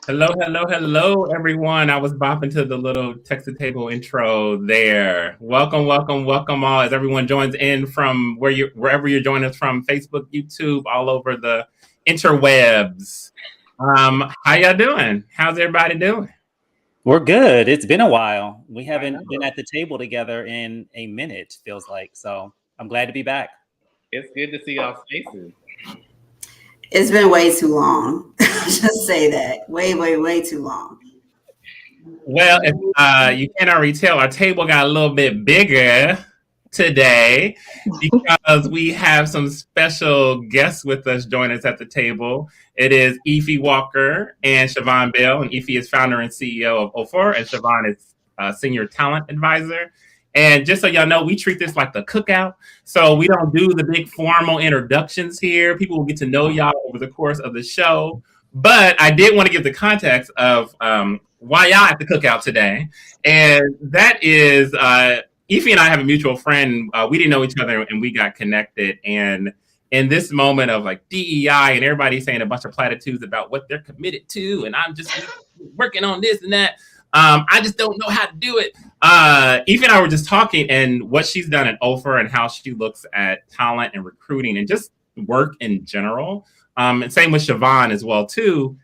Hello, everyone. I was bopping to the little text to table intro there. Welcome all. As everyone joins in from wherever you're joining us from, Facebook, YouTube, all over the interwebs. How y'all doing? How's everybody doing? We're good. It's been a while. We haven't been at the table together in a minute, feels like. So I'm glad to be back. It's good to see y'all's faces. It's been way too long. Just say that. Way too long. Well, if you can't already tell, our table got a little bit bigger today because we have some special guests with us joining us at the table. It is Offor Walker and Shavon Bell, and Offor is founder and CEO of Offor, and Shavon is senior talent advisor. And just so y'all know, we treat this like the cookout. So we don't do the big formal introductions here. People will get to know y'all over the course of the show. But I did want to give the context of why y'all at the cookout today. And that is, Offor and I have a mutual friend. We didn't know each other and we got connected. And in this moment of like DEI and everybody saying a bunch of platitudes about what they're committed to, and I'm just working on this and that. I just don't know how to do it. Offor and I were just talking, and what she's done at Offor and how she looks at talent and recruiting and just work in general. And same with Shavon as well too.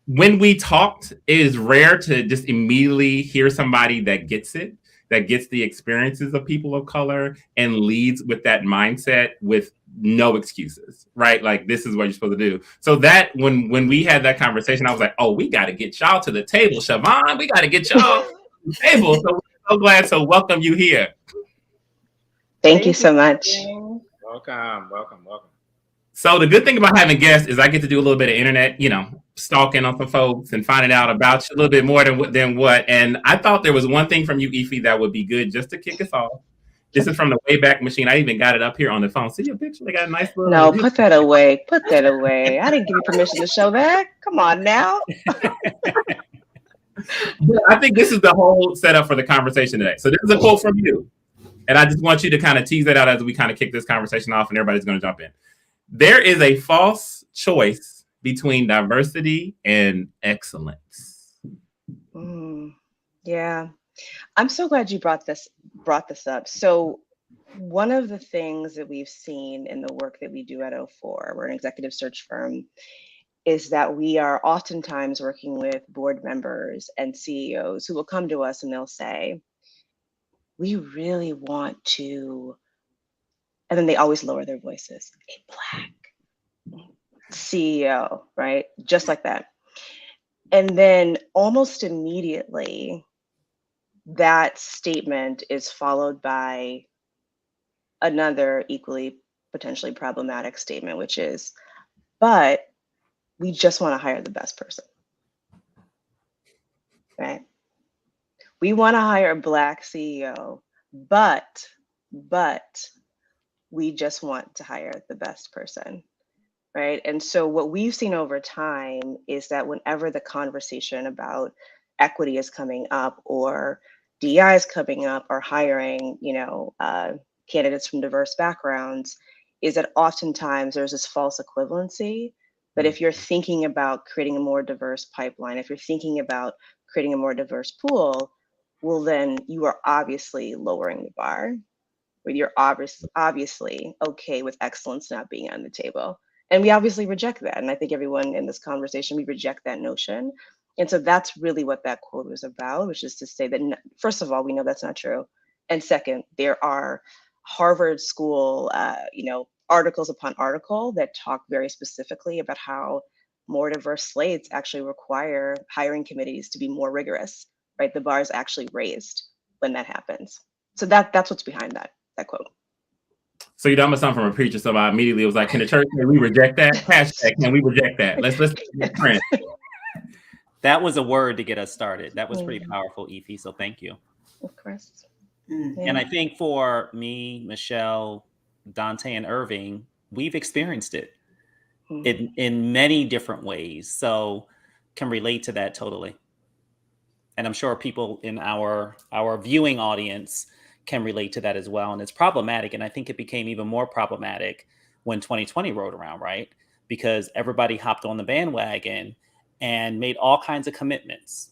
When we talked, it is rare to just immediately hear somebody that gets it, that gets the experiences of people of color and leads with that mindset with no excuses, right? Like, this is what you're supposed to do. So that when we had that conversation, I was like, oh, we got to get y'all to the table. Shavon, we got to get y'all to the table. So we're so glad to welcome you here. Thank you so much. Welcome. So the good thing about having guests is I get to do a little bit of internet, stalking on some folks and finding out about you a little bit more than what. And I thought there was one thing from you, Offor, that would be good just to kick us off. This is from the Wayback Machine. I even got it up here on the phone. See your picture? They got a nice little... No, put that away. I didn't give you permission to show that. Come on now. I think this is the whole setup for the conversation today. So this is a quote from you. And I just want you to kind of tease that out as we kind of kick this conversation off and everybody's going to jump in. There is a false choice between diversity and excellence. Yeah. I'm so glad you brought this up. So one of the things that we've seen in the work that we do at Offor, we're an executive search firm, is that we are oftentimes working with board members and CEOs who will come to us and they'll say, we really want to, and then they always lower their voices, a Black CEO, right? Just like that. And then almost immediately, that statement is followed by another equally potentially problematic statement, which is, but we just want to hire the best person, right? We want to hire a Black CEO, but we just want to hire the best person, right? And so what we've seen over time is that whenever the conversation about equity is coming up or DEI is coming up or hiring, candidates from diverse backgrounds, is that oftentimes there's this false equivalency that if you're thinking about creating a more diverse pipeline, if you're thinking about creating a more diverse pool, well, then you are obviously lowering the bar. You're obviously okay with excellence not being on the table. And we obviously reject that. And I think everyone in this conversation, we reject that notion. And so that's really what that quote was about, which is to say that, first of all, we know that's not true. And second, there are Harvard School, articles upon article that talk very specifically about how more diverse slates actually require hiring committees to be more rigorous, right? The bar is actually raised when that happens. So that's what's behind that quote. So you almost sound from a preacher, so I immediately was like, can the church say we reject that? Hashtag, can we reject that? Let's print. that was a word to get us started. That was pretty powerful, Efi. So thank you. Of course. And I think for me, Michelle, Dante, and Irving, we've experienced it in many different ways. So can relate to that totally. And I'm sure people in our viewing audience can relate to that as well. And it's problematic. And I think it became even more problematic when 2020 rolled around, right? Because everybody hopped on the bandwagon and made all kinds of commitments.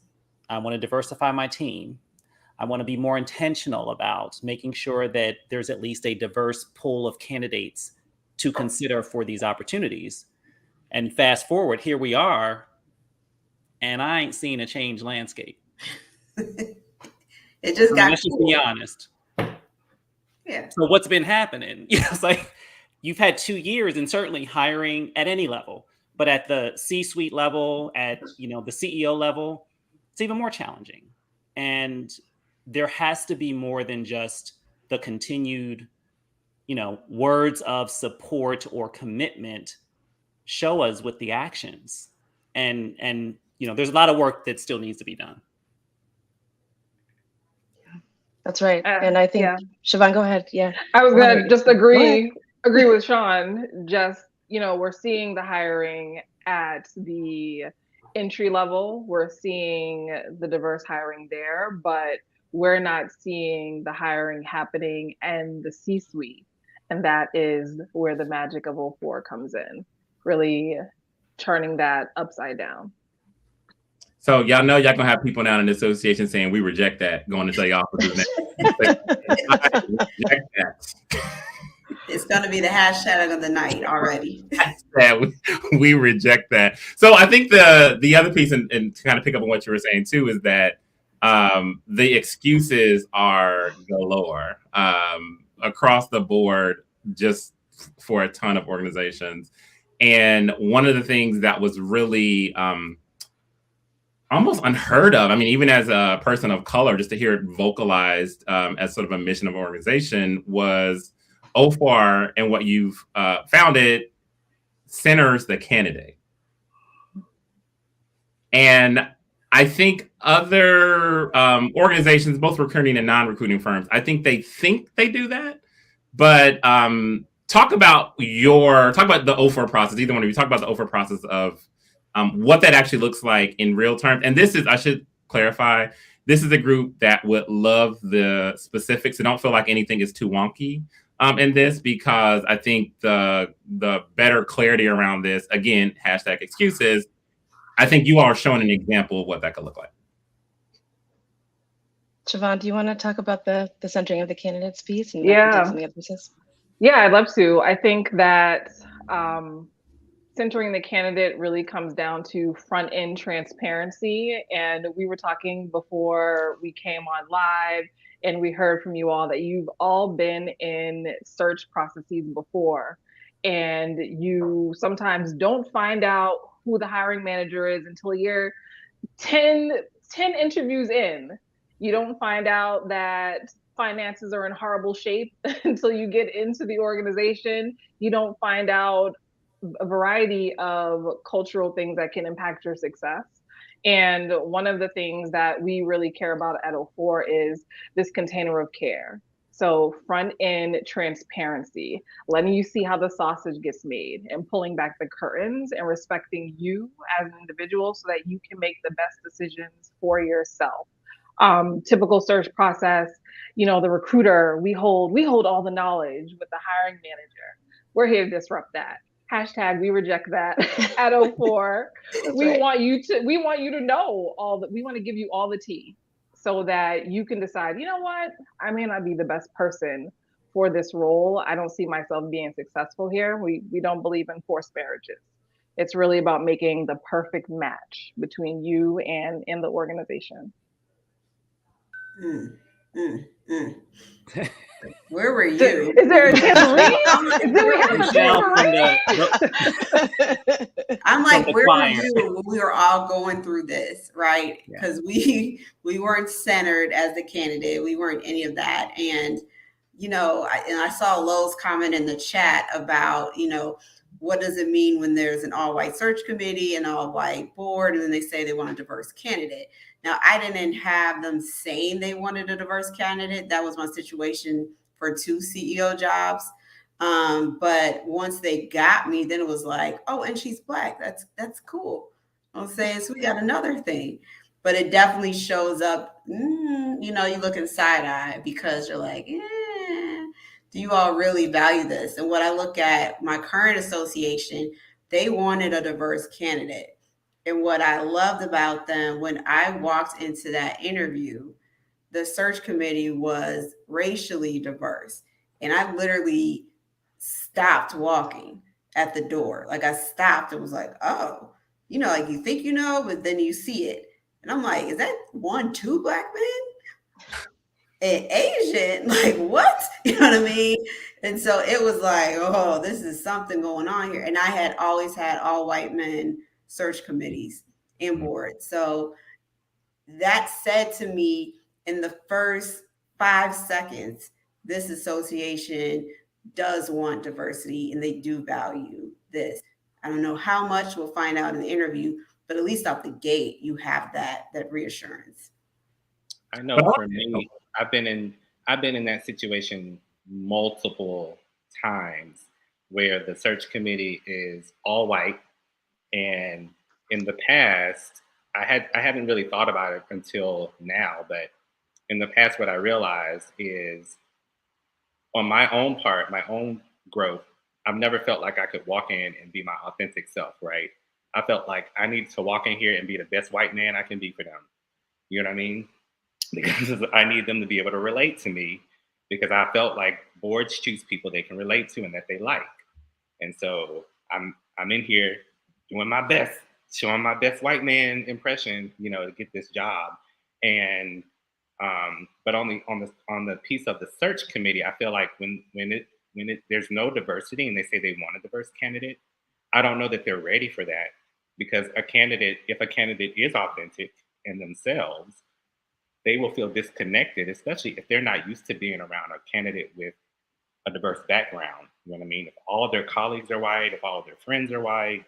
I want to diversify my team. I want to be more intentional about making sure that there's at least a diverse pool of candidates to consider for these opportunities. And fast forward, here we are, and I ain't seen a changed landscape. It just got let's just be honest. Yeah. So what's been happening? It's like you've had 2 years, and certainly hiring at any level, but at the C-suite level, at the CEO level, it's even more challenging. And there has to be more than just the continued, words of support or commitment. Show us with the actions, and there's a lot of work that still needs to be done. That's right. And I think, Shavon, go ahead. Yeah. I was going to just agree with Sean. Just, we're seeing the hiring at the entry level. We're seeing the diverse hiring there, but we're not seeing the hiring happening in the C-suite. And that is where the magic of Offor comes in, really turning that upside down. So y'all know y'all gonna have people down in the association saying we reject that, going to tell your officers I reject that. It's gonna be the hashtag of the night already. We reject that. So I think the other piece, and to kind of pick up on what you were saying too, is that the excuses are galore across the board, just for a ton of organizations. And one of the things that was really almost unheard of, I mean, even as a person of color, just to hear it vocalized as sort of a mission of organization, was Offor and what you've founded centers the candidate. And I think other organizations, both recruiting and non-recruiting firms, I think they do that. But talk about the Offor process. Either one of you talk about the Offor process of what that actually looks like in real terms. And this is, I should clarify, this is a group that would love the specifics. So don't feel like anything is too wonky in this, because I think the better clarity around this, again, hashtag excuses, I think you all are showing an example of what that could look like. Shavon, do you want to talk about the centering of the candidates piece? And Yeah, I'd love to. I think that centering the candidate really comes down to front end transparency. And we were talking before we came on live, and we heard from you all that you've all been in search processes before, and you sometimes don't find out who the hiring manager is until you're 10 interviews in. You don't find out that finances are in horrible shape until you get into the organization. You don't find out a variety of cultural things that can impact your success. And one of the things that we really care about at Offor is this container of care. So front end transparency, letting you see how the sausage gets made, and pulling back the curtains and respecting you as an individual so that you can make the best decisions for yourself. Typical search process, the recruiter, we hold all the knowledge with the hiring manager. We're here to disrupt that. Hashtag we reject that at Offor. We want you to know we want to give you all the tea, so that you can decide, you know what, I may not be the best person for this role. I don't see myself being successful here. We don't believe in forced marriages. It's really about making the perfect match between you and in the organization. Where were you? Is there a tambourine? I'm like, where were you when we were all going through this, right? Because we weren't centered as the candidate. We weren't any of that. And, I saw Lowe's comment in the chat about, what does it mean when there's an all-white search committee and all-white board, and then they say they want a diverse candidate? Now, I didn't have them saying they wanted a diverse candidate. That was my situation for 2 CEO jobs. But once they got me, then it was like, oh, and she's Black. That's cool. I'm saying, so we got another thing. But it definitely shows up, you look in side eye because you're like, do you all really value this? And what I look at my current association, they wanted a diverse candidate. And what I loved about them, when I walked into that interview, the search committee was racially diverse. And I literally stopped walking at the door. Like, I stopped and was like, oh, like you think but then you see it. And I'm like, is that 2 Black men? And Asian? Like, what? You know what I mean? And so it was like, oh, this is something going on here. And I had always had all white men search committees and boards. So that said to me in the first 5 seconds, this association does want diversity and they do value this. I don't know how much, we'll find out in the interview, but at least off the gate, you have that reassurance. I know for me, I've been in that situation multiple times where the search committee is all white, and in the past, I hadn't really thought about it until now, but in the past, what I realized is on my own part, my own growth, I've never felt like I could walk in and be my authentic self, right? I felt like I need to walk in here and be the best white man I can be for them. You know what I mean? Because I need them to be able to relate to me, because I felt like boards choose people they can relate to and that they like. And so I'm in here doing my best, showing my best white man impression, to get this job. And but on the piece of the search committee, I feel like when there's no diversity and they say they want a diverse candidate, I don't know that they're ready for that, because if a candidate is authentic in themselves, they will feel disconnected, especially if they're not used to being around a candidate with a diverse background. You know what I mean? If all of their colleagues are white, if all of their friends are white,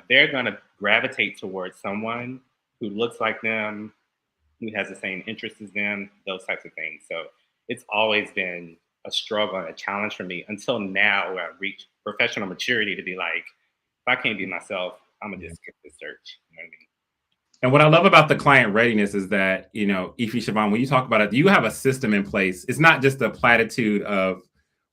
they're going to gravitate towards someone who looks like them, who has the same interests as them, those types of things. So it's always been a struggle and a challenge for me until now, where I've reached professional maturity to be like, if I can't be myself, I'm going to just skip the search. You know what I mean? And what I love about the client readiness is that, Shavon, when you talk about it, you have a system in place. It's not just a platitude of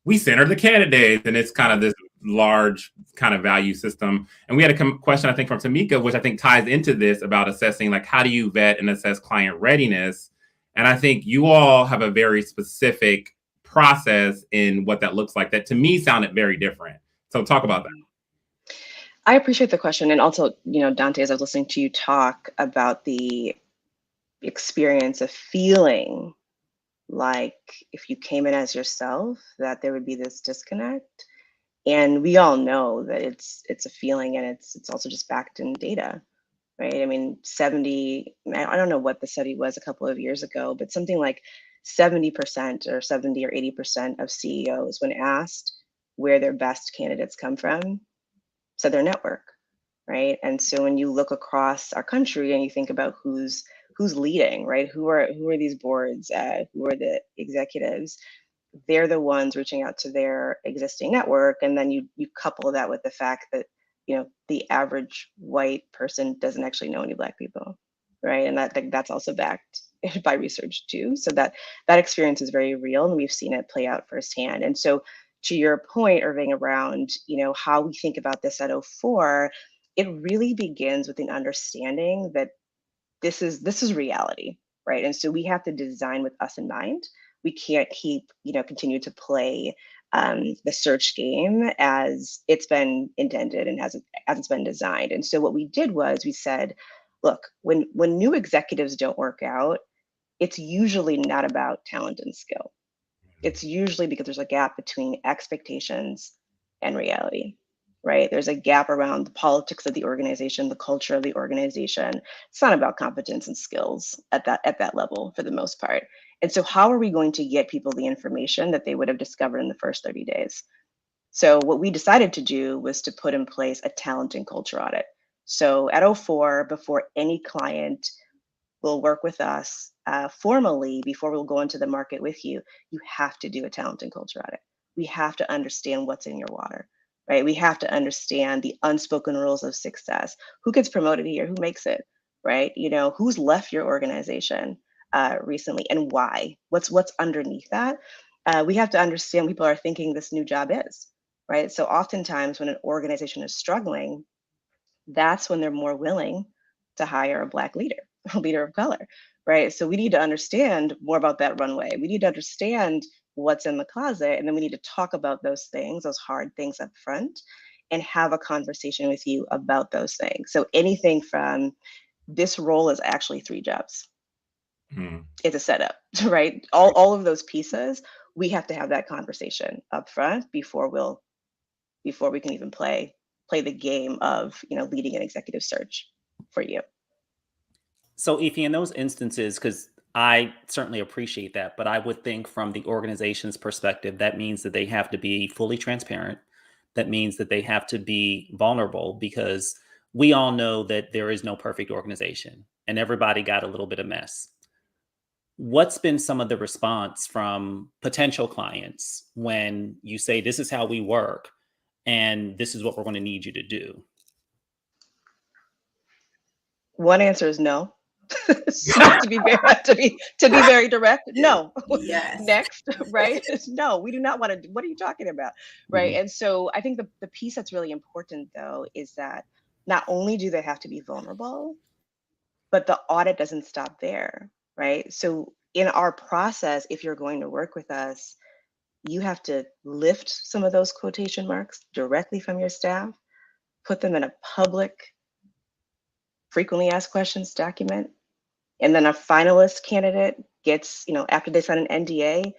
we center the candidates and it's kind of this large kind of value system. And we had a question, I think, from Tamika, which I think ties into this about assessing, like, how do you vet and assess client readiness? And I think you all have a very specific process in what that looks like that to me sounded very different. So talk about that. I appreciate the question. And also, Dante, as I was listening to you talk about the experience of feeling like if you came in as yourself, that there would be this disconnect. And we all know that it's a feeling, and it's also just backed in data, right? I mean, I don't know what the study was a couple of years ago, but something like 70% or 70 or 80% of CEOs, when asked where their best candidates come from, said their network, right? And so when you look across our country and you think about who's leading, right? Who are these boards? Who are the executives? They're the ones reaching out to their existing network, and then you couple that with the fact that the average white person doesn't actually know any Black people, right? And that's also backed by research too. So that experience is very real, and we've seen it play out firsthand. And so, to your point, Irving, around how we think about this at Offor, it really begins with an understanding that this is reality, right? And so we have to design with us in mind. We can't continue to play the search game as it's been intended and as it's been designed. And so what we did was we said, look, when new executives don't work out, it's usually not about talent and skill. It's usually because there's a gap between expectations and reality, right? There's a gap around the politics of the organization, the culture of the organization. It's not about competence and skills at that level for the most part. And so how are we going to get people the information that they would have discovered in the first 30 days? So what we decided to do was to put in place a talent and culture audit. So at Offor, before any client will work with us formally, before we'll go into the market with you, you have to do a talent and culture audit. We have to understand what's in your water, right? We have to understand the unspoken rules of success. Who gets promoted here? Who makes it, right? You know, who's left your organization recently and why? What's underneath that? We have to understand people are thinking this new job is, right? So oftentimes when an organization is struggling, that's when they're more willing to hire a Black leader, a leader of color, right? So we need to understand more about that runway. We need to understand what's in the closet, and then we need to talk about those things, those hard things up front, and have a conversation with you about those things. So anything from this role is actually 3 jobs. It's a setup, right? All of those pieces, we have to have that conversation up front before we can even play the game of, you know, leading an executive search for you. So Ify, in those instances, because I certainly appreciate that, but I would think from the organization's perspective, that means that they have to be fully transparent. That means that they have to be vulnerable, because we all know that there is no perfect organization and everybody got a little bit of mess. What's been some of the response from potential clients when you say, this is how we work and this is what we're going to need you to do? One answer is no. to be very direct, no. Yes. Next, right? No, we do not want to. What are you talking about, right? And so I think the piece that's really important, though, is that not only do they have to be vulnerable, but the audit doesn't stop there, right? So in our process, if you're going to work with us, you have to lift some of those quotation marks directly from your staff, put them in a public frequently asked questions document, and then a finalist candidate gets, you know, after they sign an NDA,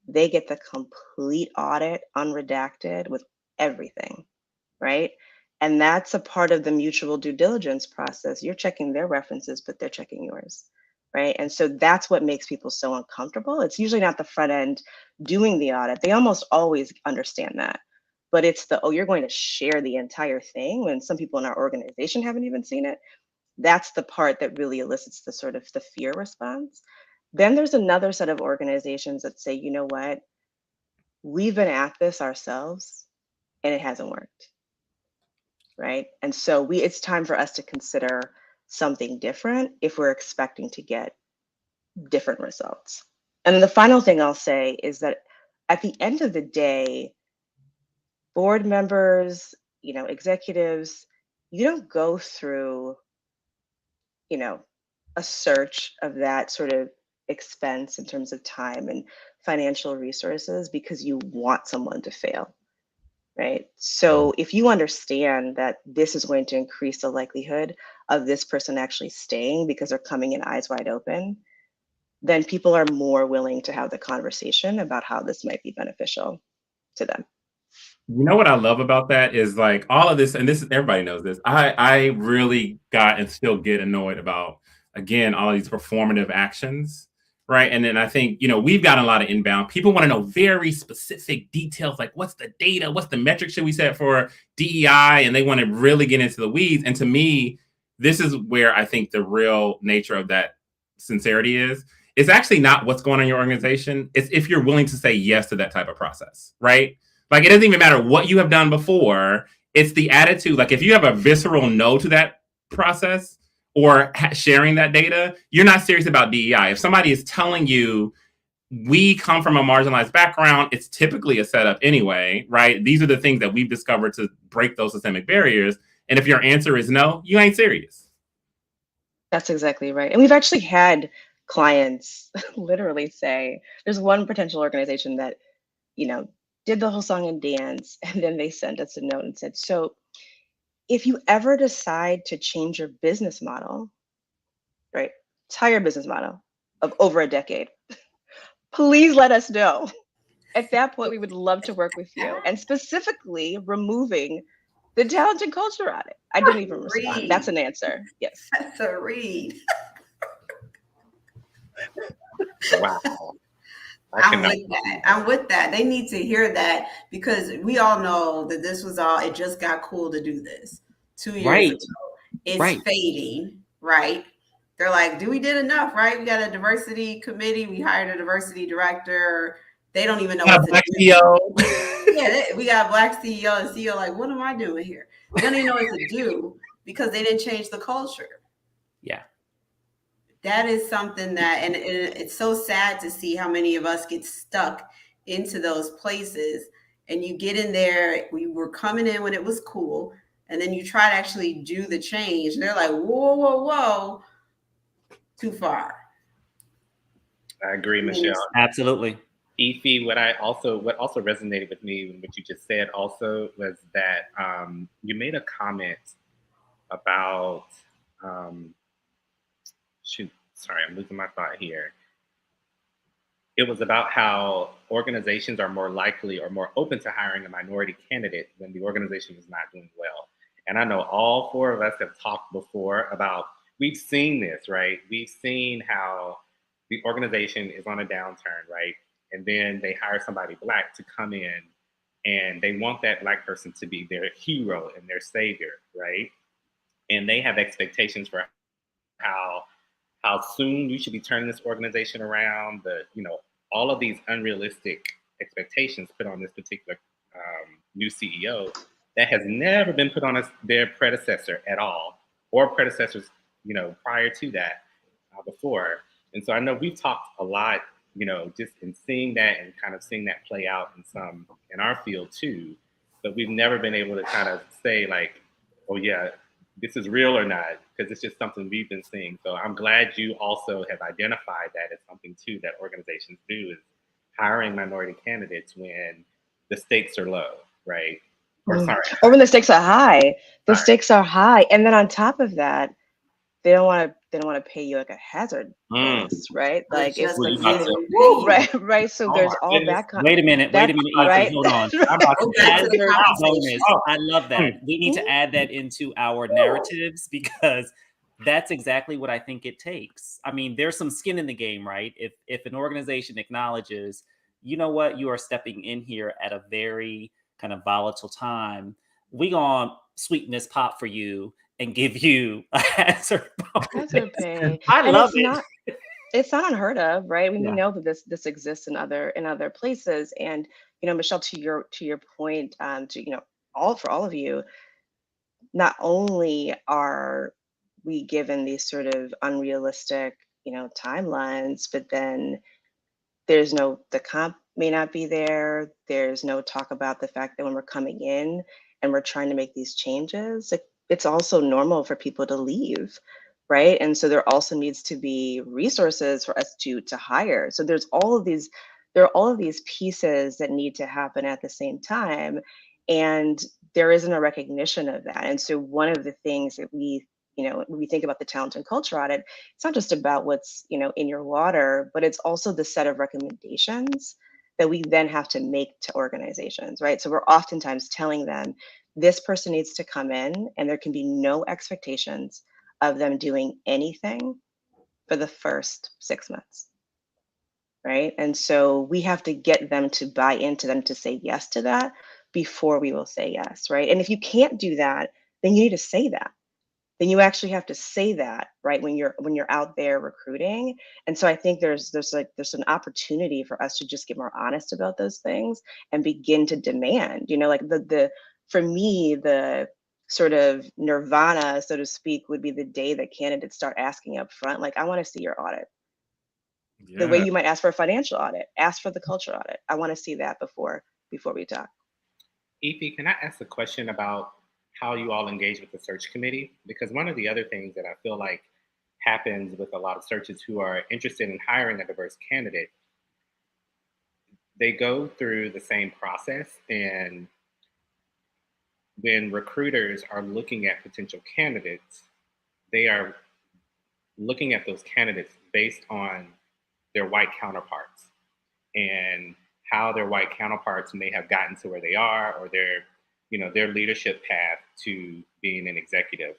they get the complete audit, unredacted, with everything, right? And that's a part of the mutual due diligence process. You're checking their references, but they're checking yours, right? And so that's what makes people so uncomfortable. It's usually not the front end doing the audit. They almost always understand that. But it's the, oh, you're going to share the entire thing when some people in our organization haven't even seen it. That's the part that really elicits the sort of the fear response. Then there's another set of organizations that say, you know what, we've been at this ourselves and it hasn't worked, right? And so it's time for us to consider something different if we're expecting to get different results. And then the final thing I'll say is that at the end of the day, board members, you know, executives, you don't go through, you know, a search of that sort of expense in terms of time and financial resources because you want someone to fail, right? So if you understand that this is going to increase the likelihood of this person actually staying because they're coming in eyes wide open, then people are more willing to have the conversation about how this might be beneficial to them. You know what I love about that is like all of this, and this is, everybody knows this. I really got and still get annoyed about, again, all of these performative actions, right? And then I think, you know, we've gotten a lot of inbound. People want to know very specific details, like what's the data, what's the metric should we set for DEI, and they want to really get into the weeds. And to me, this is where I think the real nature of that sincerity is. It's actually not what's going on in your organization. It's if you're willing to say yes to that type of process, right? Like, it doesn't even matter what you have done before. It's the attitude. Like, if you have a visceral no to that process or sharing that data, you're not serious about DEI. If somebody is telling you, we come from a marginalized background, it's typically a setup anyway, right? These are the things that we've discovered to break those systemic barriers. And if your answer is no, you ain't serious. That's exactly right. And we've actually had clients literally say, there's one potential organization that, you know, did the whole song and dance, and then they sent us a note and said, so if you ever decide to change your business model, right, entire business model of over a decade, please let us know. At that point, we would love to work with you, and specifically removing the talent and culture audit. I didn't even respond. That's an answer. Yes. That's a read. Wow. I'm with that. I'm with that. They need to hear that because we all know that this was all, it just got cool to do this 2 years ago. It's fading, right? They're like, we did enough, right? We got a diversity committee. We hired a diversity director. They don't even know what to do. Yeah, we got a black CEO and CEO like, what am I doing here? They don't even know what to do because they didn't change the culture. Yeah. That is something that, and it's so sad to see how many of us get stuck into those places. And you get in there, we were coming in when it was cool, and then you try to actually do the change. They're like, whoa, whoa, whoa, too far. I agree, Michelle. Absolutely. Ify, what also resonated with me and what you just said also was that you made a comment about sorry, I'm losing my thought here. It was about how organizations are more likely or more open to hiring a minority candidate when the organization is not doing well. And I know all four of us have talked before about, we've seen this, right? We've seen how the organization is on a downturn, right? And then they hire somebody Black to come in and they want that Black person to be their hero and their savior, right? And they have expectations for how soon you should be turning this organization around, all of these unrealistic expectations put on this particular new CEO that has never been put on their predecessor at all, or predecessors, prior to that before. And so I know we've talked a lot, just in seeing that and kind of seeing that play out in our field too, but we've never been able to kind of say like, oh yeah, this is real or not, because it's just something we've been seeing. So I'm glad you also have identified that as something too that organizations do, is hiring minority candidates when the stakes are low, right? Or when the stakes are high. The stakes are high, and then on top of that, they don't want to pay you like a hazard bonus, right? Like it's right. So there's all that. Wait a minute, Ethan, hold on. Hazard bonus. I love that. We need to add that into our narratives because that's exactly what I think it takes. I mean, there's some skin in the game, right? If an organization acknowledges, you know what, you are stepping in here at a very kind of volatile time, we gonna sweeten this pot for you and give you a hazard bonus. Pay. I love it. It's not unheard of, right? We know that this exists in other places. And Michelle, to your point, to all of you, not only are we given these sort of unrealistic timelines, but then the comp may not be there. There's no talk about the fact that when we're coming in and we're trying to make these changes, it's also normal for people to leave, right? And so there also needs to be resources for us to hire. So there are all of these pieces that need to happen at the same time, and there isn't a recognition of that. And so one of the things that when we think about the talent and culture audit, it's not just about what's in your water, but it's also the set of recommendations that we then have to make to organizations, right? So we're oftentimes telling them, this person needs to come in and there can be no expectations of them doing anything for the first 6 months, right? And so we have to get them to buy into them to say yes to that before we will say yes, right? And if you can't do that, then you need to say that. Then you actually have to say that, right, when you're out there recruiting. And so I think there's an opportunity for us to just get more honest about those things and begin to demand, like for me, the sort of nirvana, so to speak, would be the day that candidates start asking up front, like, I want to see your audit. Yeah. The way you might ask for a financial audit, ask for the culture audit. I want to see that before we talk. Ify, can I ask a question about how you all engage with the search committee? Because one of the other things that I feel like happens with a lot of searches who are interested in hiring a diverse candidate, they go through the same process, and when recruiters are looking at potential candidates, they are looking at those candidates based on their white counterparts and how their white counterparts may have gotten to where they are, or their leadership path to being an executive.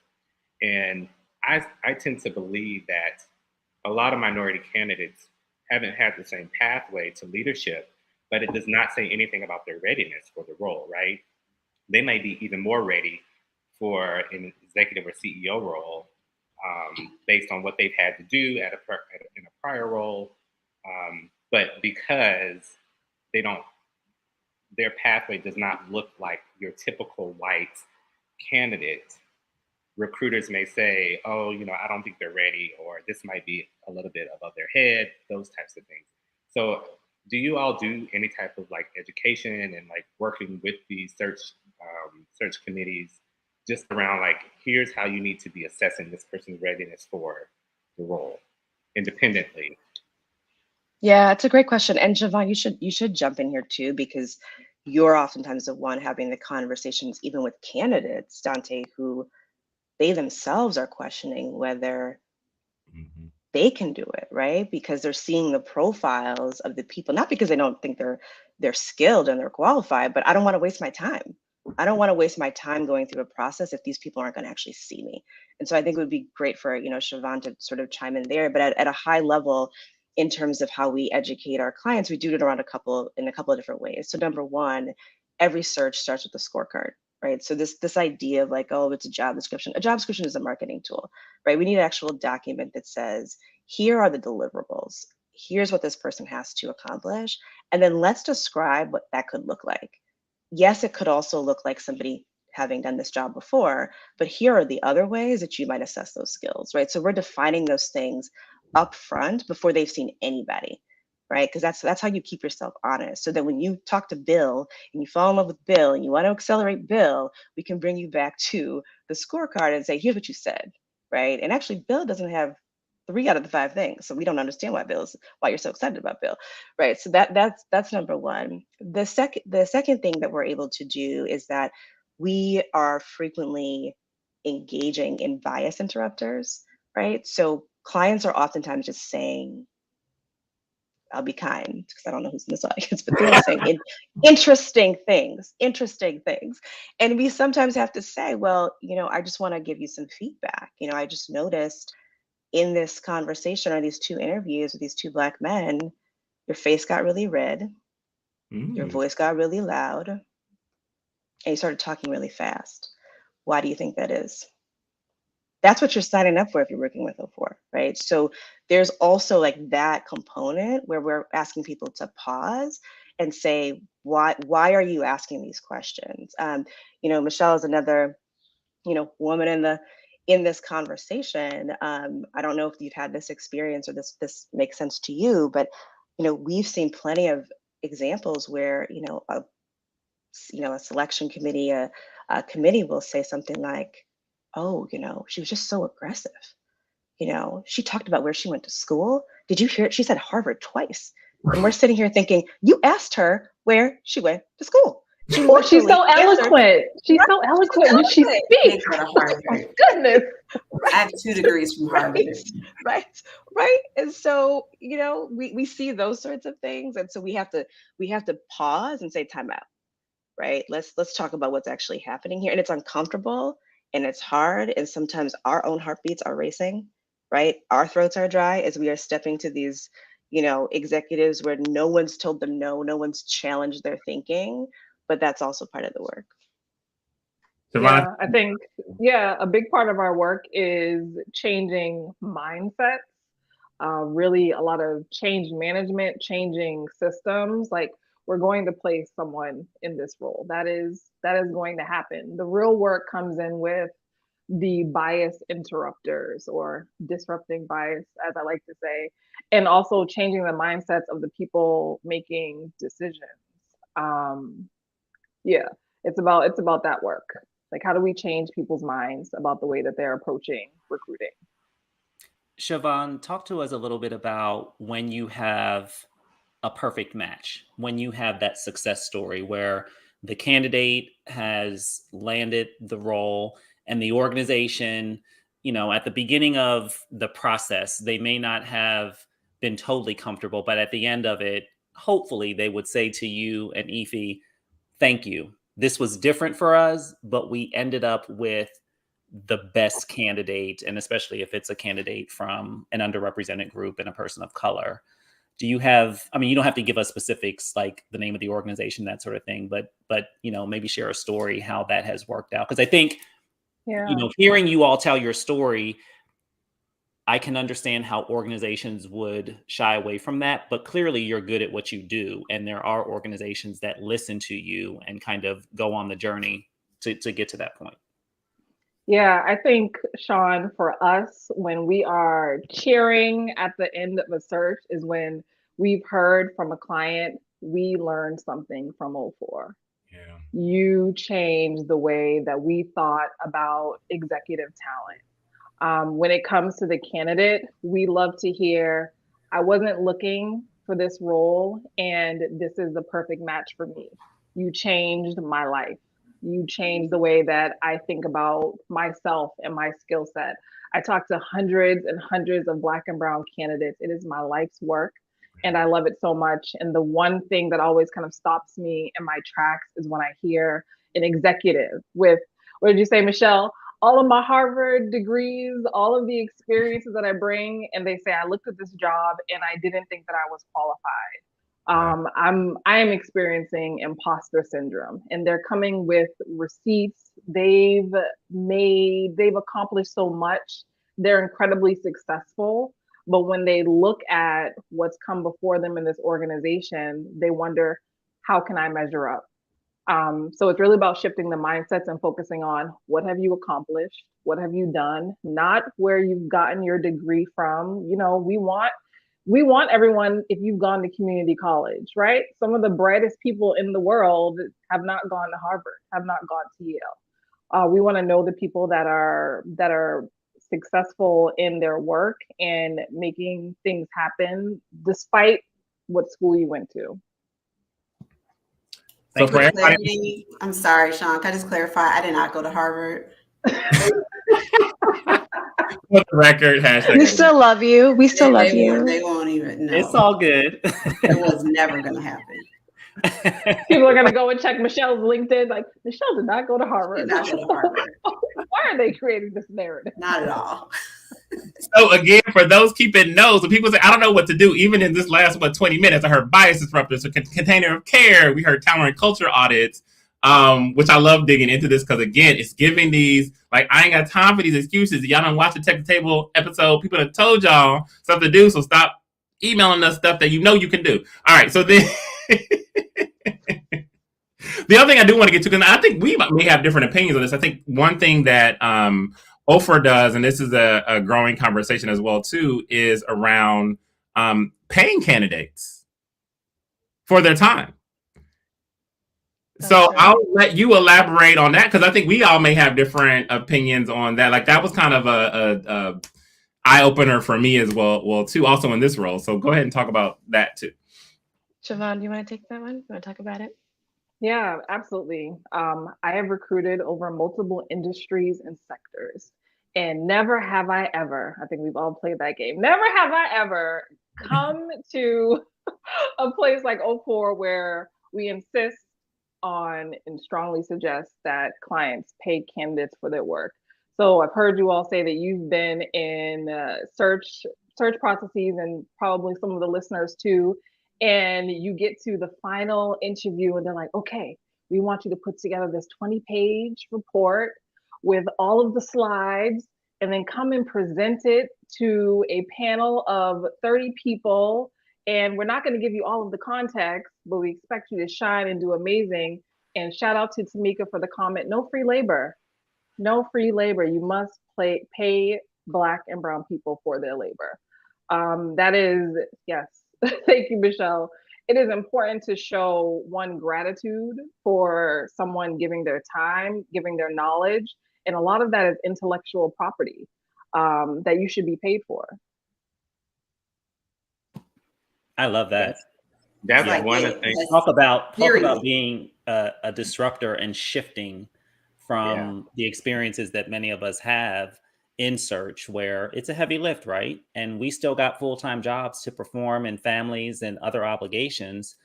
And I tend to believe that a lot of minority candidates haven't had the same pathway to leadership, but it does not say anything about their readiness for the role, right? They may be even more ready for an executive or CEO role based on what they've had to do in a prior role. But because their pathway does not look like your typical white candidate, recruiters may say, oh, I don't think they're ready, or this might be a little bit above their head, those types of things. So do you all do any type of like education and like working with the search committees just around like, here's how you need to be assessing this person's readiness for the role independently? Yeah, it's a great question. And Shavon, you should jump in here too, because you're oftentimes the one having the conversations, even with candidates, Dante, who they themselves are questioning whether they can do it, right? Because they're seeing the profiles of the people, not because they don't think they're skilled and they're qualified, but I don't want to waste my time. I don't want to waste my time going through a process if these people aren't going to actually see me. And so I think it would be great for, Shavon to sort of chime in there, but at a high level, in terms of how we educate our clients, we do it around in a couple of different ways. So number one, every search starts with a scorecard, right? So this idea of like, oh, it's a job description. A job description is a marketing tool, right? We need an actual document that says, here are the deliverables. Here's what this person has to accomplish. And then let's describe what that could look like. Yes, it could also look like somebody having done this job before, but here are the other ways that you might assess those skills, right? So we're defining those things up front before they've seen anybody, right? Because that's how you keep yourself honest. So that when you talk to Bill and you fall in love with Bill and you want to accelerate Bill, we can bring you back to the scorecard and say, here's what you said, right? And actually, Bill doesn't have 3 out of the 5 things, so we don't understand why you're so excited about Bill, right? So that's number one. The second thing that we're able to do is that we are frequently engaging in bias interrupters, right? So clients are oftentimes just saying, I'll be kind because I don't know who's in this audience, but they're saying interesting things. And we sometimes have to say, well, I just want to give you some feedback. I just noticed in this conversation or these 2 interviews with these 2 Black men, your face got really red, your voice got really loud, and you started talking really fast. Why do you think that is? That's what you're signing up for if you're working with Offor, right? So there's also like that component where we're asking people to pause and say, why are you asking these questions? Michelle is another, woman in this conversation. I don't know if you've had this experience or this makes sense to you, but we've seen plenty of examples where a selection committee, a committee will say something like, oh, she was just so aggressive. She talked about where she went to school. Did you hear it? She said Harvard twice. And we're sitting here thinking, you asked her where she went to school. She's so eloquent. She's so eloquent when she speaks. Oh my goodness. I have 2 degrees from Harvard. Right. And so, we see those sorts of things. And so we have to pause and say time out. Right. Let's talk about what's actually happening here. And it's uncomfortable and it's hard. And sometimes our own heartbeats are racing, right? Our throats are dry as we are stepping to these, executives where no one's told them no one's challenged their thinking, but that's also part of the work. Yeah, I think, a big part of our work is changing mindsets, really a lot of change management, changing systems. Like, we're going to place someone in this role. That is going to happen. The real work comes in with the bias interrupters, or disrupting bias, as I like to say, and also changing the mindsets of the people making decisions. It's about that work. Like, how do we change people's minds about the way that they're approaching recruiting? Shavon, talk to us a little bit about when you have a perfect match, when you have that success story where the candidate has landed the role and the organization, at the beginning of the process, they may not have been totally comfortable, but at the end of it, hopefully they would say to you and Ify, thank you. This was different for us, but we ended up with the best candidate, and especially if it's a candidate from an underrepresented group and a person of color. do you have, I mean, you don't have to give us specifics like the name of the organization, that sort of thing, but maybe share a story how that has worked out. Because I think, hearing you all tell your story, I can understand how organizations would shy away from that, but clearly you're good at what you do. And there are organizations that listen to you and kind of go on the journey to get to that point. Yeah, I think, Sean, for us, when we are cheering at the end of a search is when we've heard from a client, we learned something from Offor. Yeah. You changed the way that we thought about executive talent. When it comes to the candidate, we love to hear, I wasn't looking for this role and this is the perfect match for me. You changed my life. You changed the way that I think about myself and my skill set. I talk to hundreds and hundreds of Black and Brown candidates. It is my life's work and I love it so much. And the one thing that always kind of stops me in my tracks is when I hear an executive with, what did you say, Michelle? All of my Harvard degrees, all of the experiences that I bring, and they say, I looked at this job and I didn't think that I was qualified. I am experiencing imposter syndrome, and they're coming with receipts. They've accomplished so much. They're incredibly successful, but when they look at what's come before them in this organization, they wonder, how can I measure up? So it's really about shifting the mindsets and focusing on what have you accomplished, what have you done, not where you've gotten your degree from. We want everyone, if you've gone to community college, right? Some of the brightest people in the world have not gone to Harvard, have not gone to Yale. We want to know the people that are successful in their work and making things happen despite what school you went to. So for everybody, I'm sorry, Sean. Can I just clarify? I did not go to Harvard. For the record, we still love you. We still love you. They won't even know. It's all good. It was never going to happen. People are going to go and check Michelle's LinkedIn. Like, Michelle did not go to Harvard. Did not go to Harvard. Why are they creating this narrative? Not at all. So again, for those keeping notes, when people say, I don't know what to do, even in this last, 20 minutes, I heard bias disruptors, a container of care. We heard talent and culture audits, which I love digging into this because, again, it's giving these, like, I ain't got time for these excuses. Y'all don't watch the Tech the Table episode. People have told y'all stuff to do, so stop emailing us stuff that you know you can do. All right, so then the other thing I do want to get to, because I think we may have different opinions on this. I think one thing that Offor does, and this is a growing conversation as well, too, is around paying candidates for their time. So I'll let you elaborate on that, because I think we all may have different opinions on that. Like, that was kind of a eye-opener for me as well, too, also in this role. So go ahead and talk about that, too. Shavon, do you want to take that one? You want to talk about it? Yeah, absolutely. I have recruited over multiple industries and sectors, and never have I ever, I think we've all played that game, never have I ever come to a place like Offor where we insist on and strongly suggest that clients pay candidates for their work. So I've heard you all say that you've been in search processes, and probably some of the listeners too, and you get to the final interview and they're like, okay, we want you to put together this 20-page report with all of the slides and then come and present it to a panel of 30 people. And we're not going to give you all of the context, but we expect you to shine and do amazing. And shout out to Tamika for the comment, no free labor. No free labor. You must pay Black and Brown people for their labor. That is, yes. Thank you, Michelle. It is important to show gratitude for someone giving their time, giving their knowledge. And a lot of that is intellectual property that you should be paid for. I love that. That's like one of the things. Talk about being a disruptor and shifting from the experiences that many of us have in search, where it's a heavy lift, right? And we still got full-time jobs to perform and families and other obligations,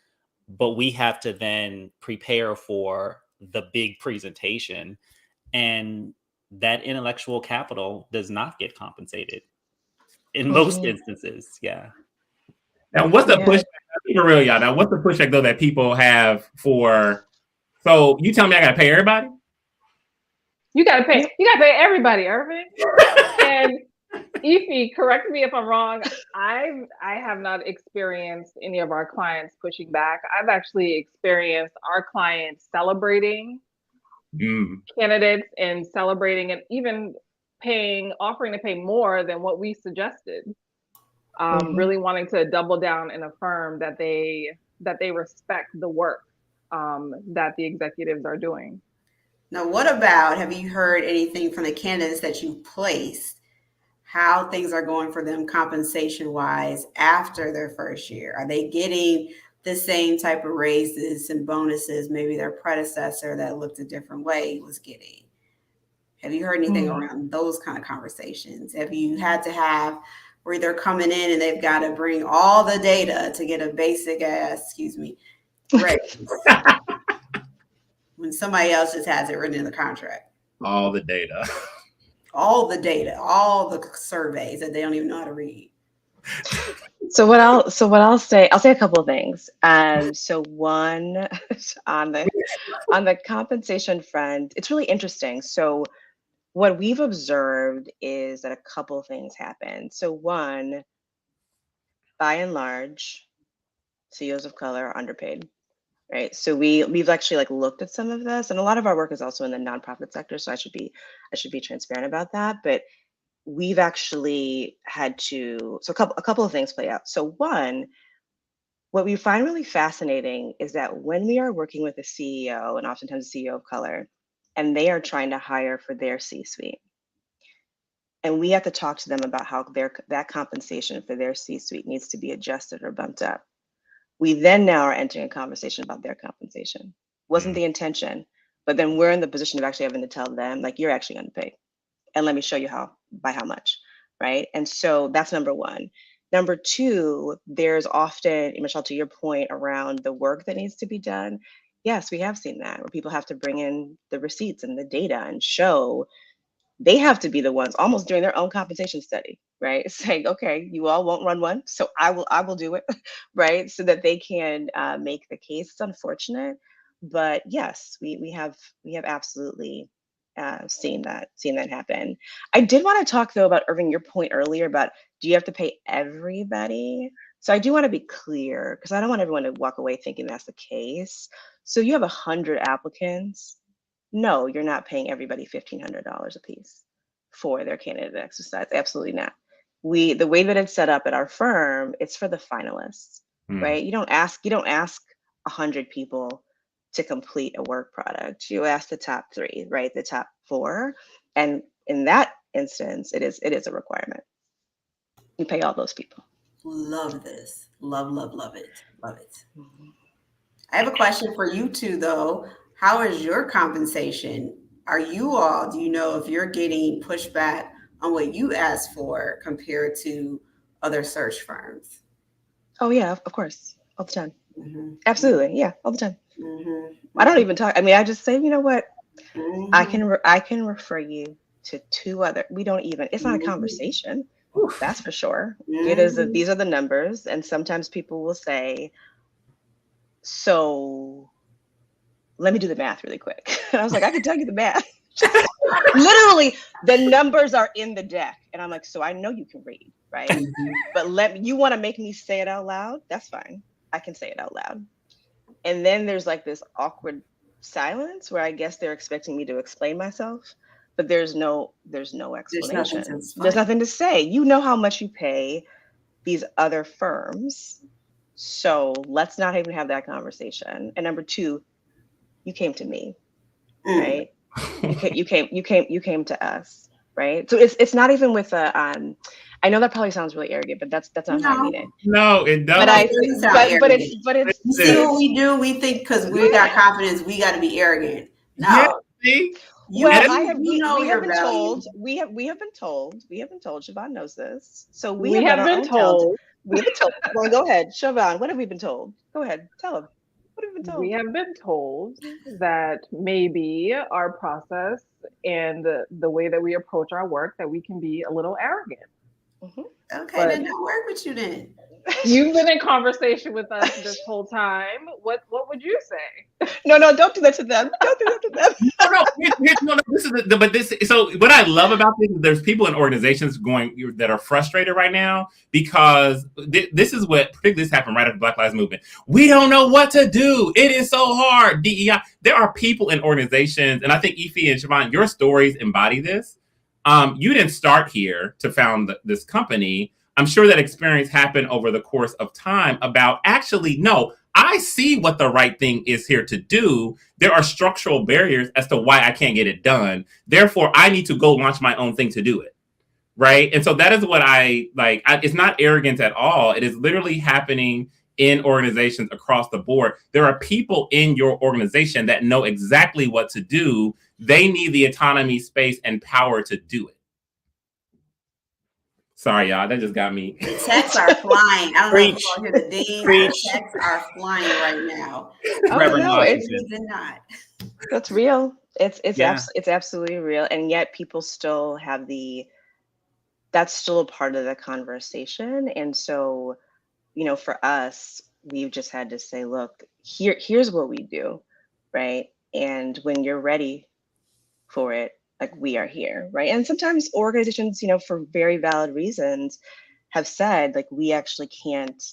but we have to then prepare for the big presentation, and that intellectual capital does not get compensated in most instances. Yeah. Now, what's the pushback? For real, y'all. Now, what's the pushback though that people have for? So you tell me I gotta pay everybody? You gotta pay. You gotta pay everybody, Irving. And Ify, correct me if I'm wrong. I have not experienced any of our clients pushing back. I've actually experienced our clients celebrating candidates and celebrating and even offering to pay more than what we suggested. Really wanting to double down and affirm that they respect the work that the executives are doing. Now, what about, have you heard anything from the candidates that you placed, how things are going for them compensation wise after their first year? Are they getting the same type of raises and bonuses maybe their predecessor that looked a different way was getting? Have you heard anything around those kind of conversations? Have you had to have where they're coming in and they've got to bring all the data to get a basic raise when somebody else just has it written in the contract? All the data. All the data, all the surveys that they don't even know how to read. So what I'll say a couple of things. So one, on the compensation front, it's really interesting. So what we've observed is that a couple of things happen. So one, by and large, CEOs of color are underpaid, right? So we've actually looked at some of this, and a lot of our work is also in the nonprofit sector. So I should be transparent about that. But we've actually had to, so a couple of things play out. So one, what we find really fascinating is that when we are working with a CEO, and oftentimes a CEO of color, and they are trying to hire for their C-suite, and we have to talk to them about how that compensation for their C-suite needs to be adjusted or bumped up. We then now are entering a conversation about their compensation. Wasn't the intention, but then we're in the position of actually having to tell them, you're actually underpaid. And let me show you by how much, right? And so that's number one. Number two, there's often, Michelle, to your point around the work that needs to be done. Yes, we have seen that, where people have to bring in the receipts and the data and show. They have to be the ones almost doing their own compensation study, right? Saying, okay, you all won't run one, so I will do it, right? So that they can make the case. It's unfortunate, but yes, we have absolutely seen that happen. I did want to talk though about, Irving, your point earlier about, do you have to pay everybody? So I do want to be clear, because I don't want everyone to walk away thinking that's the case. So you have 100 applicants. No, you're not paying everybody $1,500 a piece for their candidate exercise. Absolutely not. The way that it's set up at our firm, it's for the finalists, right? You don't ask 100 people to complete a work product. You ask the top 3, right? The top 4. And in that instance, it is a requirement. You pay all those people. Love this. Love it. Love it. I have a question for you two though. How is your compensation? Do you know if you're getting pushback on what you asked for compared to other search firms? Oh yeah, of course. All the time. Absolutely. Yeah, all the time. I don't even talk. I mean, I just say, you know what? I can refer you to 2 other. We don't even, it's not a conversation. That's for sure. It is these are the numbers. And sometimes people will say, so let me do the math really quick. And I was like, I can tell you the math. Literally, the numbers are in the deck. And I'm like, so I know you can read, right? But you want to make me say it out loud? That's fine. I can say it out loud. And then there's this awkward silence where I guess they're expecting me to explain myself, but there's no explanation. There's nothing to say. You know how much you pay these other firms. So let's not even have that conversation. And number 2, you came to me, right? You came to us, right? So it's not even with a I know that probably sounds really arrogant, but that's not how I mean it. No, it doesn't. But it's you see what we do? We think because we got confidence, we got to be arrogant. No. Yeah, see? We have been told, Shavon knows this. So we have been told. We have been told. Well, go ahead, Shavon. What have we been told? Go ahead, tell them. What have we been told? We have been told that maybe our process and the way that we approach our work, that we can be a little arrogant. Okay, then don't work with you then. You've been in conversation with us this whole time. What would you say? No, don't do that to them. Don't do that to them. No. This is but this. So what I love about this is there's people in organizations that are frustrated right now because this is what particularly this happened right after Black Lives Movement. We don't know what to do. It is so hard. DEI. There are people in organizations, and I think Ify and Shavon, your stories embody this. You didn't start here to found this company. I'm sure that experience happened over the course of time about actually, no, I see what the right thing is here to do. There are structural barriers as to why I can't get it done. Therefore, I need to go launch my own thing to do it. Right. And so that is what I like. It's not arrogance at all. It is literally happening in organizations across the board. There are people in your organization that know exactly what to do. They need the autonomy, space, and power to do it. Sorry, y'all. That just got me. The texts are flying. I don't know if you all hear the ding. The texts are flying right now. Not. That's real. It's absolutely real, and yet people still have that's still a part of the conversation. And so, for us, we've just had to say, look, here's what we do, right? And when you're ready for it, like, we are here, right? And sometimes organizations, for very valid reasons, have said, like, we actually can't.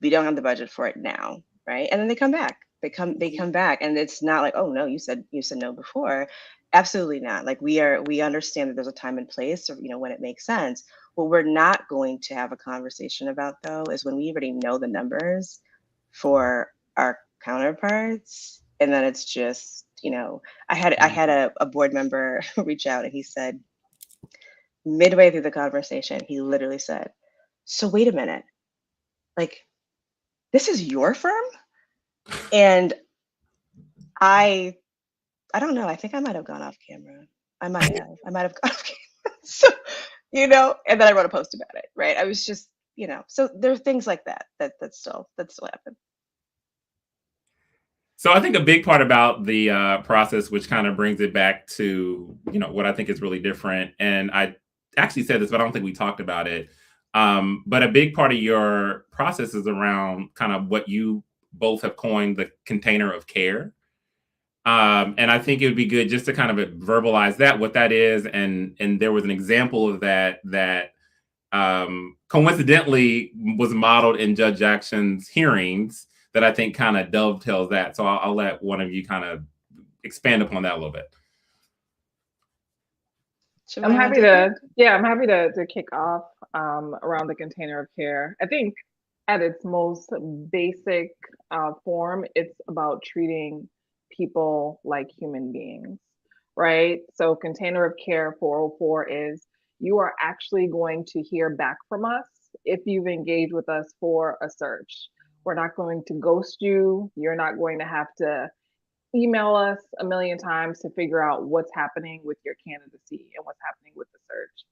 We don't have the budget for it now, right? And then they come back. They come back, and it's not like, oh no, you said no before. Absolutely not. Like, we understand that there's a time and place, or when it makes sense. What we're not going to have a conversation about, though, is when we already know the numbers for our counterparts, and then it's just, I had a board member reach out, and he said, midway through the conversation, he literally said, "So wait a minute, like, this is your firm?" And I don't know. I think I might have gone off camera. I might have gone off camera. So, and then I wrote a post about it, right? I was just, so there are things like that still happen. So I think a big part about the process, which kind of brings it back to, what I think is really different. And I actually said this, but I don't think we talked about it. But a big part of your process is around kind of what you both have coined the container of care. And I think it would be good just to kind of verbalize what that is. And there was an example of that coincidentally was modeled in Judge Jackson's hearings that I think kind of dovetails that. So I'll let one of you kind of expand upon that a little bit. I'm happy to kick off around the container of care. I think at its most basic form, it's about treating people like human beings, right? So container of care 404 is, you are actually going to hear back from us if you've engaged with us for a search. We're not going to ghost you. You're not going to have to email us a million times to figure out what's happening with your candidacy and what's happening with the search.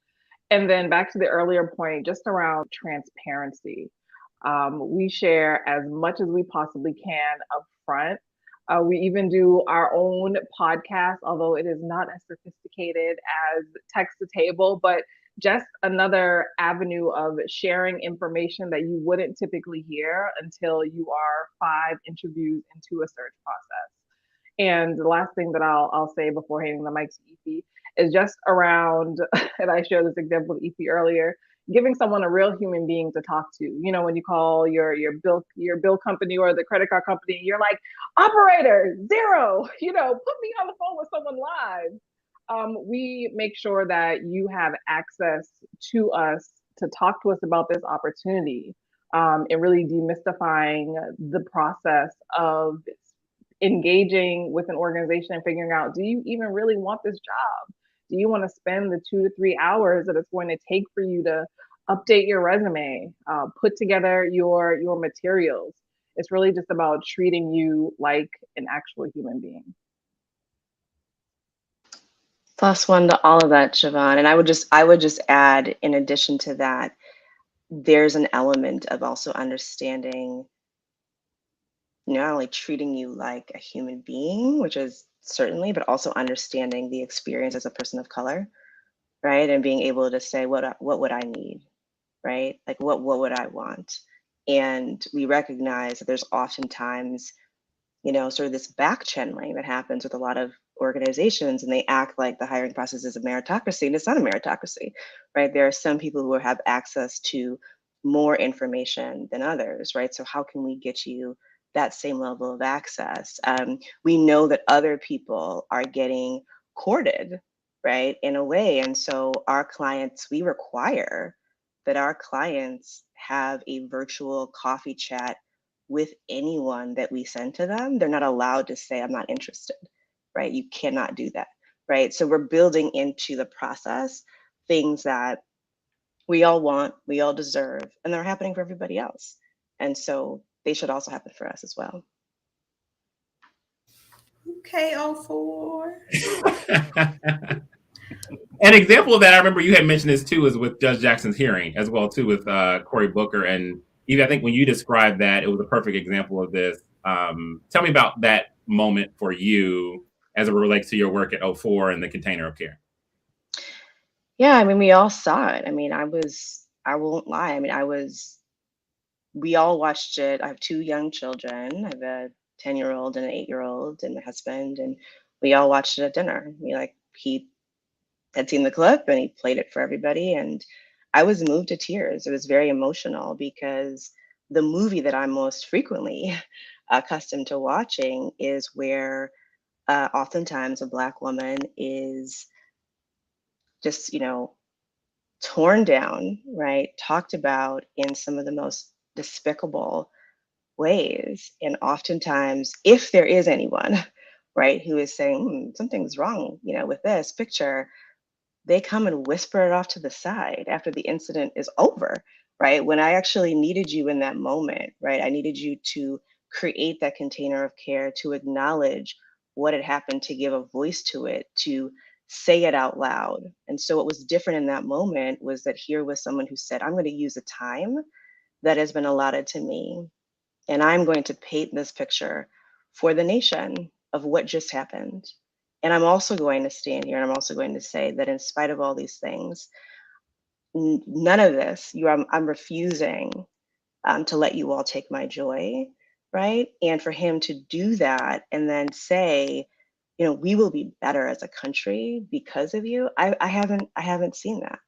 And then back to the earlier point, just around transparency. We share as much as we possibly can up front. We even do our own podcast, although it is not as sophisticated as Text to Table, but just another avenue of sharing information that you wouldn't typically hear until you are 5 interviews into a search process. And the last thing that I'll say before handing the mic to Ify is just around, and I shared this example with Ify earlier, giving someone a real human being to talk to. When you call your bill company or the credit card company, you're like, operator 0, put me on the phone with someone live. We make sure that you have access to us to talk to us about this opportunity, and really demystifying the process of engaging with an organization and figuring out, do you even really want this job? Do you want to spend the 2 to 3 hours that it's going to take for you to update your resume, put together your materials? It's really just about treating you like an actual human being. Plus one to all of that, Shavon. And I would just add, in addition to that, there's an element of also understanding, not only treating you like a human being, which is certainly, but also understanding the experience as a person of color, right? And being able to say, what would I need, right? Like what would I want? And we recognize that there's oftentimes, you know, sort of this back channeling that happens with a lot of organizations, and they act like the hiring process is a meritocracy, and it's not a meritocracy, right? There are some people who have access to more information than others, right? So how can we get you that same level of access? We know that other people are getting courted, right, in a way. And so our clients, we require that our clients have a virtual coffee chat with anyone that we send to them. They're not allowed to say, I'm not interested, right? You cannot do that, right? So we're building into the process things that we all want, we all deserve, and they're happening for everybody else. And so they should also happen for us as well. Okay, Offor. An example of that, I remember you had mentioned this too, is with Judge Jackson's hearing as well too, with Cory Booker. And even I think when you described that, it was a perfect example of this. Tell me about that moment for you as it relates to your work at Offor and the container of care. Yeah, I mean, we all saw it. I mean, I won't lie. I mean, we all watched it. I have 2 young children. I have a 10-year-old and an 8-year-old and my husband, and we all watched it at dinner. He had seen the clip and he played it for everybody, and I was moved to tears. It was very emotional because the movie that I'm most frequently accustomed to watching is where oftentimes a Black woman is just, you know, torn down, right? Talked about in some of the most despicable ways. And oftentimes, if there is anyone, right, who is saying, something's wrong, you know, with this picture, they come and whisper it off to the side after the incident is over, right? When I actually needed you in that moment, right? I needed you to create that container of care, to acknowledge what had happened, to give a voice to it, to say it out loud. And so what was different in that moment was that here was someone who said, I'm going to use the time that has been allotted to me, and I'm going to paint this picture for the nation of what just happened. And I'm also going to stand here and I'm also going to say that in spite of all these things, none of this, I'm refusing to let you all take my joy, right? And for him to do that and then say, you know, we will be better as a country because of you. I haven't seen that,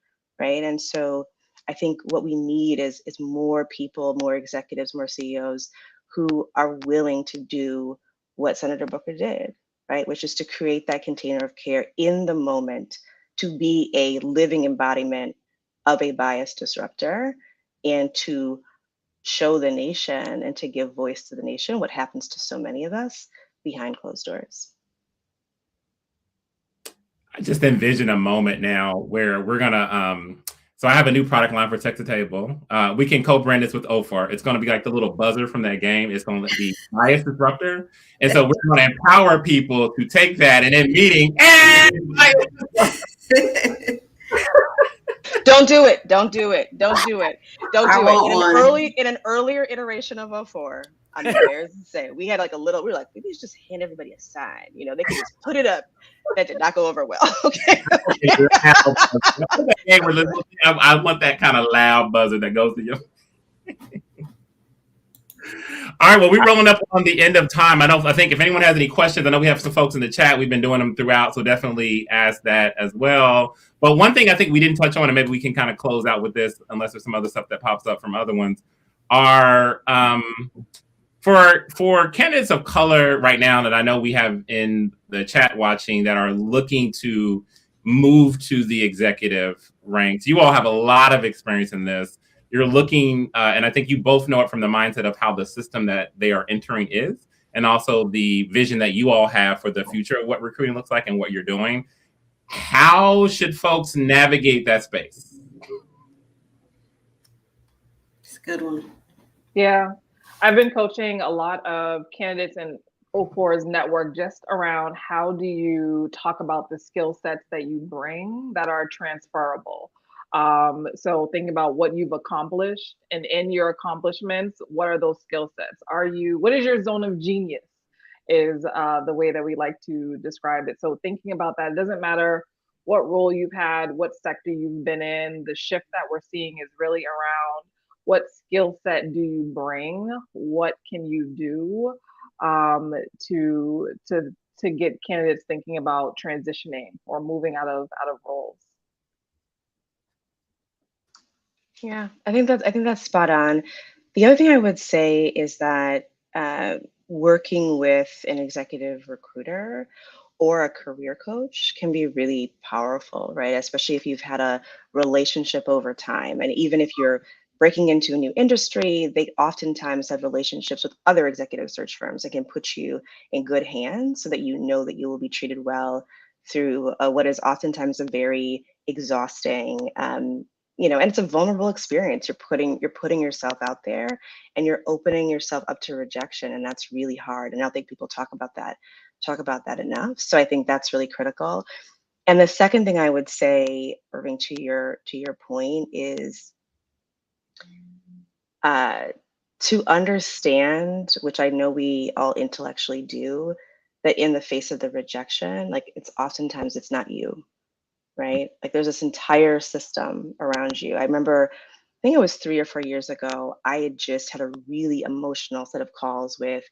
right? And so I think what we need is more people, more executives, more CEOs who are willing to do what Senator Booker did, right? Which is to create that container of care in the moment, to be a living embodiment of a bias disruptor, and to show the nation and to give voice to the nation what happens to so many of us behind closed doors. I just envision a moment now where we're gonna so I have a new product line for Tech to Table. We can co-brand this with Offor. It's gonna be like the little buzzer from that game. It's gonna be bias disruptor. And so we're gonna empower people to take that and in meeting and Don't do it. Don't do it. Don't do it. Don't do it. In an earlier iteration of Offor, I'm embarrassed to say, we had like we were like, maybe just hand everybody a sign. You know, they could just put it up. That did not go over well. Okay. I want that kind of loud buzzer that goes to you. All right, well, we're rolling up on the end of time. I think if anyone has any questions, I know we have some folks in the chat. We've been doing them throughout, so definitely ask that as well. But one thing I think we didn't touch on, and maybe we can kind of close out with this, unless there's some other stuff that pops up from other ones, are for candidates of color right now that I know we have in the chat watching that are looking to move to the executive ranks. You all have a lot of experience in this. You're looking, and I think you both know it from the mindset of how the system that they are entering is, and also the vision that you all have for the future of what recruiting looks like and what you're doing. How should folks navigate that space? It's a good one. Yeah, I've been coaching a lot of candidates in Offor's network just around how do you talk about the skill sets that you bring that are transferable. So thinking about what you've accomplished, and in your accomplishments, what are those skill sets? What is your zone of genius is the way that we like to describe it. So thinking about that, it doesn't matter what role you've had, what sector you've been in. The shift that we're seeing is really around what skill set do you bring? What can you do to get candidates thinking about transitioning or moving out of roles? Yeah, I think that's spot on. The other thing I would say is that working with an executive recruiter or a career coach can be really powerful, right? Especially if you've had a relationship over time. And even if you're breaking into a new industry, they oftentimes have relationships with other executive search firms that can put you in good hands so that you know that you will be treated well through what is oftentimes a very exhausting, and it's a vulnerable experience. You're putting yourself out there and you're opening yourself up to rejection, and that's really hard. And I don't think people talk about that enough. So I think that's really critical. And the second thing I would say, Irving, to your point, is to understand, which I know we all intellectually do, that in the face of the rejection, like it's not you, right? Like there's this entire system around you. I remember, I think it was 3 or 4 years ago, I had just had a really emotional set of calls with,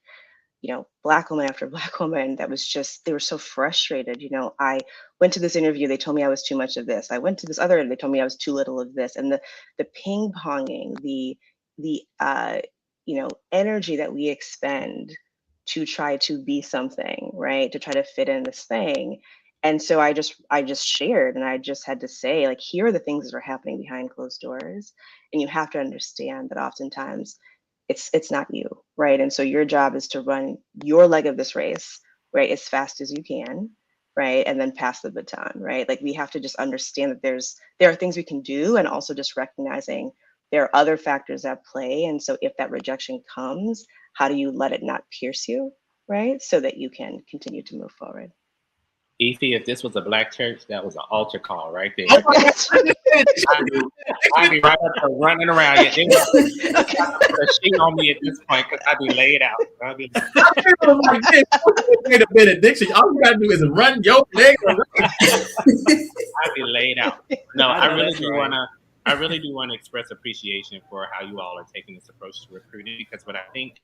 Black woman after Black woman that was just, they were so frustrated. I went to this interview, they told me I was too much of this. I went to this other, they told me I was too little of this. And the ping ponging, the energy that we expend to try to be something, right? To try to fit in this thing. And so I just shared, and I just had to say, like, here are the things that are happening behind closed doors. And you have to understand that oftentimes it's not you, right? And so your job is to run your leg of this race, right, as fast as you can, right? And then pass the baton, right? Like we have to just understand that there are things we can do, and also just recognizing there are other factors at play. And so if that rejection comes, how do you let it not pierce you, right? So that you can continue to move forward. Ify, if this was a Black church, that was an altar call right there. Oh my I'd be right up there running around. They would put a sheet on me at this point because I'd be laid out. like this. Wait a benediction. All you gotta do is run your leg. I'd be laid out. No, I really do want to express appreciation for how you all are taking this approach to recruiting, because what I think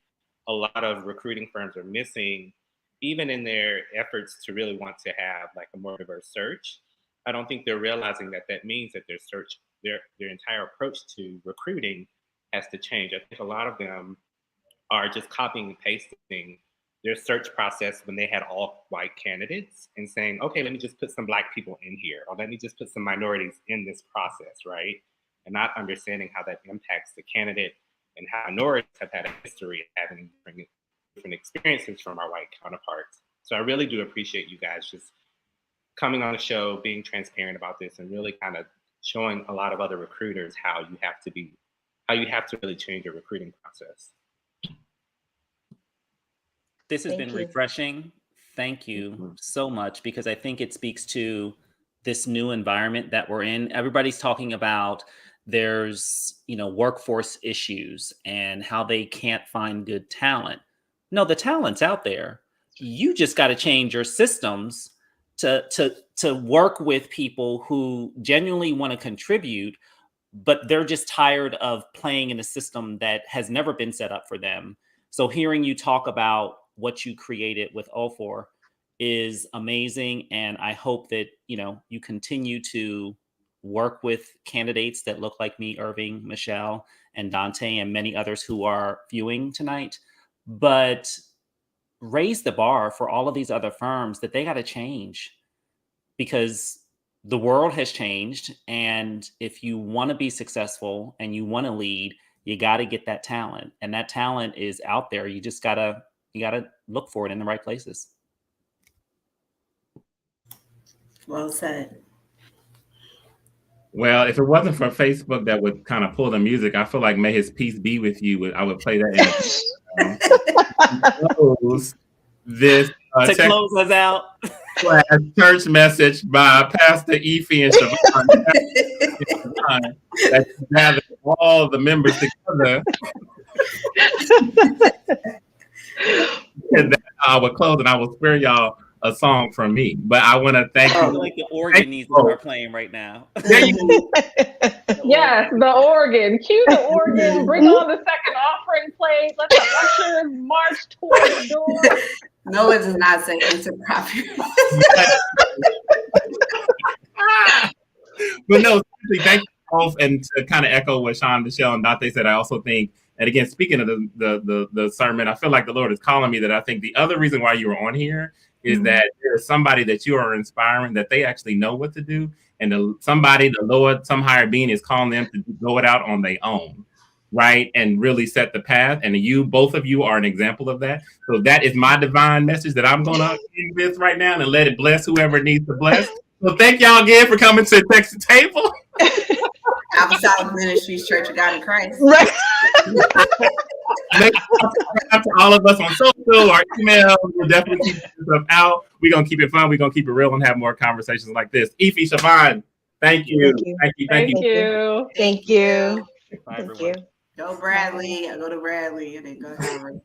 a lot of recruiting firms are missing, even in their efforts to really want to have like a more diverse search, I don't think they're realizing that means that their entire approach to recruiting has to change. I think a lot of them are just copying and pasting their search process when they had all white candidates and saying, okay, let me just put some Black people in here, or let me just put some minorities in this process, right? And not understanding how that impacts the candidate and how minorities have had a history of having different experiences from our white counterparts. So I really do appreciate you guys just coming on the show, being transparent about this, and really kind of showing a lot of other recruiters how you have to really change your recruiting process. This has been refreshing. Thank you so much, because I think it speaks to this new environment that we're in. Everybody's talking about there's, workforce issues and how they can't find good talent. No, the talent's out there. You just got to change your systems to work with people who genuinely want to contribute, but they're just tired of playing in a system that has never been set up for them. So hearing you talk about what you created with Offor is amazing. And I hope that, you continue to work with candidates that look like me, Irving, Michelle, and Dante, and many others who are viewing tonight. But raise the bar for all of these other firms that they got to change, because the world has changed. And if you want to be successful and you want to lead, you got to get that talent, and that talent is out there. You just got to look for it in the right places. Well said. Well, if it wasn't for Facebook that would kind of pull the music, I feel like "May His Peace Be with You." I would play that close this to close us out. Church message by Pastor Ify and Shavon that gathered all the members together. And then I would close, and I will spare y'all a song from me. But I want to thank I feel you. like the organ needs to start playing right now. There you go. Yes, the organ. Cue the organ. Bring on the second offering plate. Let the ushers march toward the door. No, it does not say enter property. But no, seriously, thank you both. And to kind of echo what Sean, Michelle, and Dante said, I also think, and again, speaking of the sermon, I feel like the Lord is calling me that I think the other reason why you were on here is that there's somebody that you are inspiring, that they actually know what to do. And somebody, the Lord, some higher being is calling them to go it out on their own, right? And really set the path. And both of you are an example of that. So that is my divine message that I'm going to give this right now and let it bless whoever needs to bless. So thank y'all again for coming to Text the Table. Apostolic Ministries Church of God in Christ. Right. Make sure to all of us on social, our email. We'll definitely keep this stuff out. We're going to keep it fun. We're going to keep it real and have more conversations like this. Ify, Shavon, thank you. Thank you. Thank you. Thank you. Bye, Thank everyone. you. Go Bradley. I go to Bradley and then go Howard.